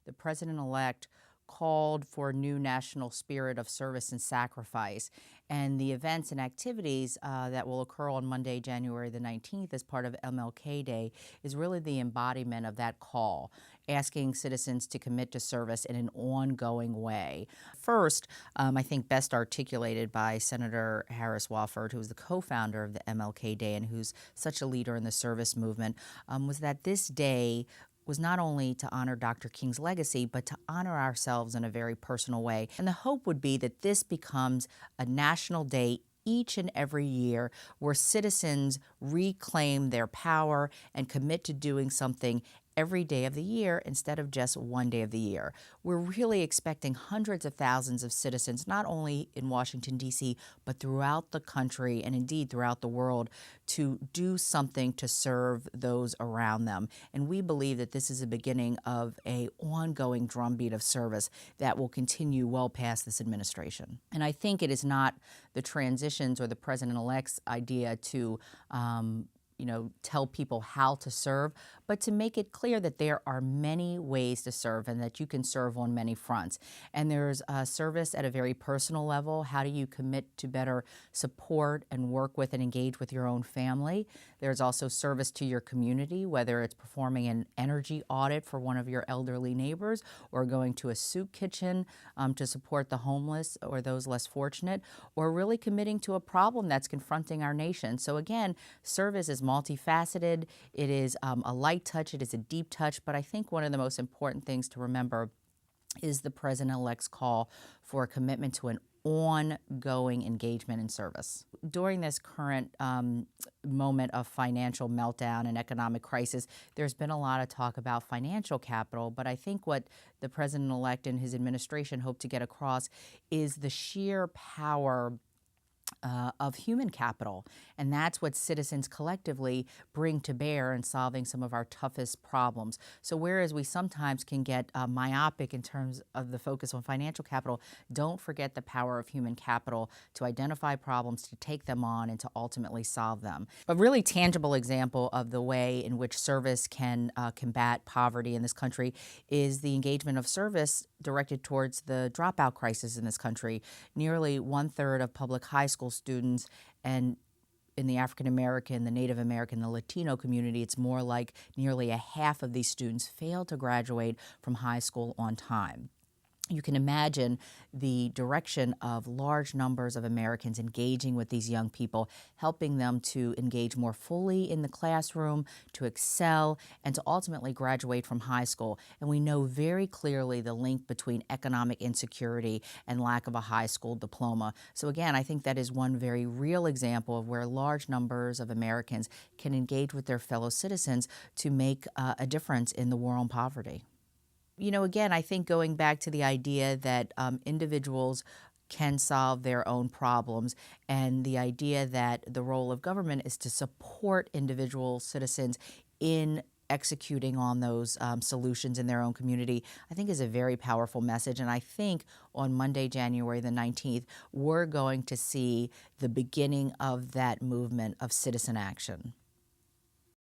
the president-elect called for a new national spirit of service and sacrifice. And the events and activities that will occur on Monday, January the 19th, as part of MLK Day, is really the embodiment of that call, asking citizens to commit to service in an ongoing way. First, I think best articulated by Senator Harris Wofford, who was the co-founder of the MLK Day and who's such a leader in the service movement, was that this day was not only to honor Dr. King's legacy, but to honor ourselves in a very personal way. And the hope would be that this becomes a national day each and every year where citizens reclaim their power and commit to doing something every day of the year instead of just one day of the year. We're really expecting hundreds of thousands of citizens, not only in Washington, D.C., but throughout the country and indeed throughout the world, to do something to serve those around them. And we believe that this is a beginning of an ongoing drumbeat of service that will continue well past this administration. And I think it is not the transitions or the president-elect's idea to tell people how to serve, but to make it clear that there are many ways to serve and that you can serve on many fronts. And there's service at a very personal level. How do you commit to better support and work with and engage with your own family? There's also service to your community, whether it's performing an energy audit for one of your elderly neighbors or going to a soup kitchen to support the homeless or those less fortunate, or really committing to a problem that's confronting our nation. So again, service is multifaceted. It is a light touch, it is a deep touch, but I think one of the most important things to remember is the president-elect's call for a commitment to an ongoing engagement in service. During this current moment of financial meltdown and economic crisis, there's been a lot of talk about financial capital, but I think what the president-elect and his administration hope to get across is the sheer power of human capital. And that's what citizens collectively bring to bear in solving some of our toughest problems. So whereas we sometimes can get myopic in terms of the focus on financial capital, don't forget the power of human capital to identify problems, to take them on, and to ultimately solve them. A really tangible example of the way in which service can combat poverty in this country is the engagement of service directed towards the dropout crisis in this country. Nearly 1/3 of public high school students, and in the African American, the Native American, the Latino community, it's more like nearly a half of these students fail to graduate from high school on time. You can imagine the direction of large numbers of Americans engaging with these young people, helping them to engage more fully in the classroom, to excel, and to ultimately graduate from high school. And we know very clearly the link between economic insecurity and lack of a high school diploma. So again, I think that is one very real example of where large numbers of Americans can engage with their fellow citizens to make a difference in the war on poverty. Again, I think going back to the idea that individuals can solve their own problems, and the idea that the role of government is to support individual citizens in executing on those solutions in their own community, I think is a very powerful message. And I think on Monday, January the 19th, we're going to see the beginning of that movement of citizen action.